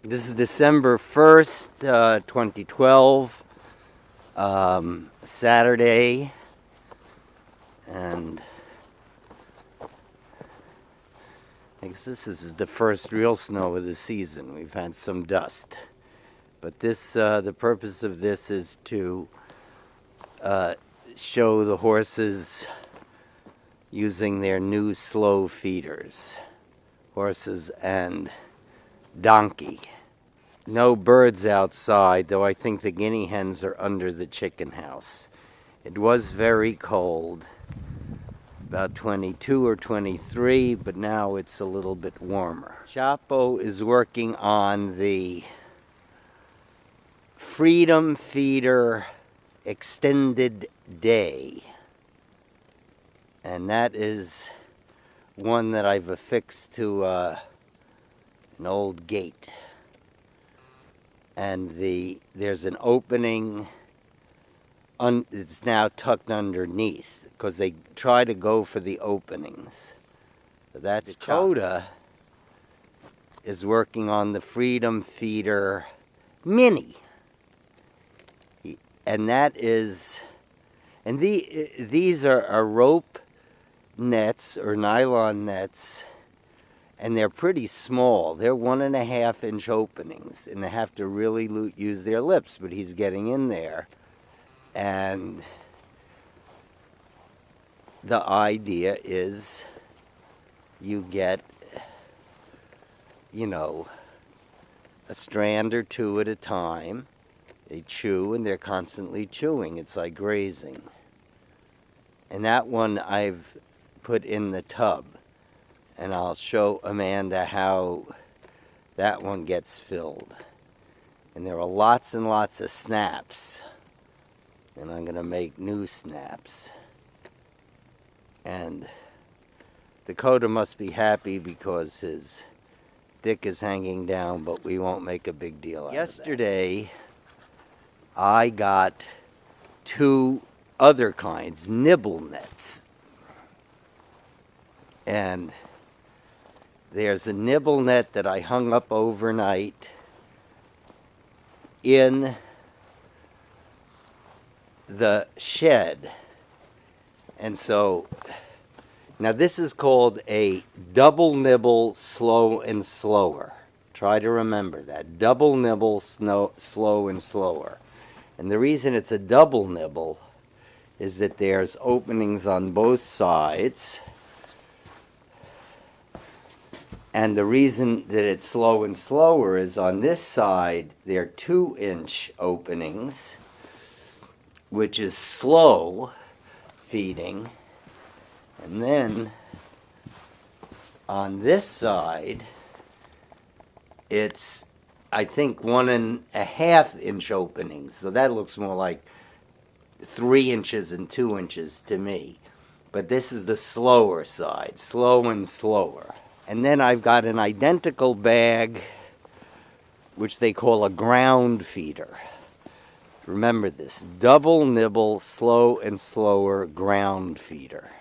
This is December 1st, 2012, Saturday, and I guess this is the first real snow of the season. We've had some dust, but the purpose of this is to show the horses using their new slow feeders, horses and donkey. No birds outside, though I think the guinea hens are under the chicken house. It was very cold, about 22 or 23, but now it's a little bit warmer. Chapo is working on the Freedom Feeder Extended Day, and that is one that I've affixed to an old gate. And there's an opening, it's now tucked underneath, because they try to go for the openings. So that's Dakota is working on the Freedom Feeder Mini. And that is, and these are rope nets or nylon nets, and they're pretty small. They're 1.5 inch openings, and they have to really use their lips, but he's getting in there. And the idea is you get, a strand or two at a time. They chew, and they're constantly chewing. It's like grazing. And that one I've put in the tub. And I'll show Amanda how that one gets filled. And there are lots and lots of snaps. And I'm going to make new snaps. And Dakota must be happy because his dick is hanging down, but we won't make a big deal out of that. Yesterday, I got 2 other kinds, nibble nets. And there's a nibble net that I hung up overnight in the shed. And so, now this is called a double nibble slow and slower. Try to remember that. Double nibble slow and slower. And the reason it's a double nibble is that there's openings on both sides. And the reason that it's slow and slower is on this side, there are 2-inch openings, which is slow feeding. And then on this side, it's, I think, 1.5-inch openings. So that looks more like 3 inches and 2 inches to me. But this is the slower side, slow and slower. And then I've got an identical bag, which they call a ground feeder. Remember this, double nibble, slow and slower ground feeder.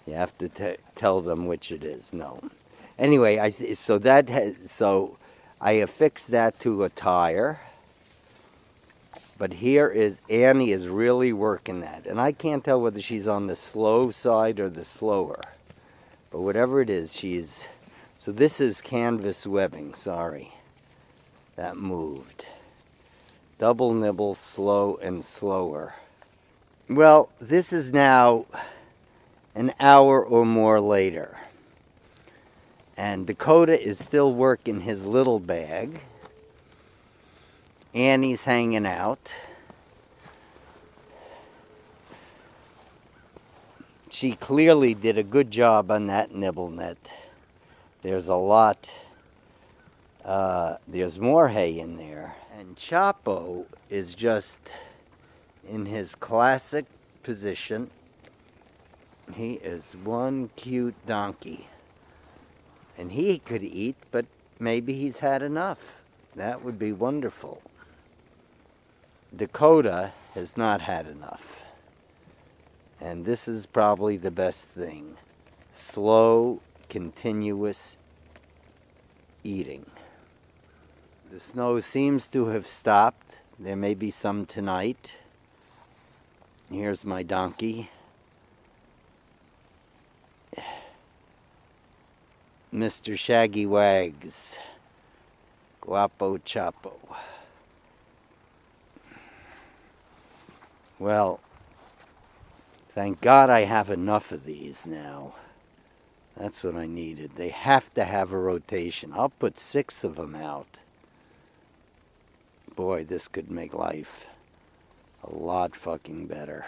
You have to tell them which it is. No. Anyway, so I affixed that to a tire. But here is, Annie is really working that. And I can't tell whether she's on the slow side or the slower. But whatever it is, so this is canvas webbing, sorry. That moved. Double nibble, slow and slower. Well, this is now an hour or more later. And Dakota is still working his little bag. Annie's hanging out. She clearly did a good job on that nibble net. There's a lot, there's more hay in there. And Chapo is just in his classic position. He is one cute donkey. And he could eat, but maybe he's had enough. That would be wonderful. Dakota has not had enough. And this is probably the best thing. Slow, continuous eating. The snow seems to have stopped. There may be some tonight. Here's my donkey. Mr. Shaggy Wags. Guapo Chapo. Well, thank God I have enough of these now. That's what I needed. They have to have a rotation. I'll put 6 of them out. Boy, this could make life a lot fucking better.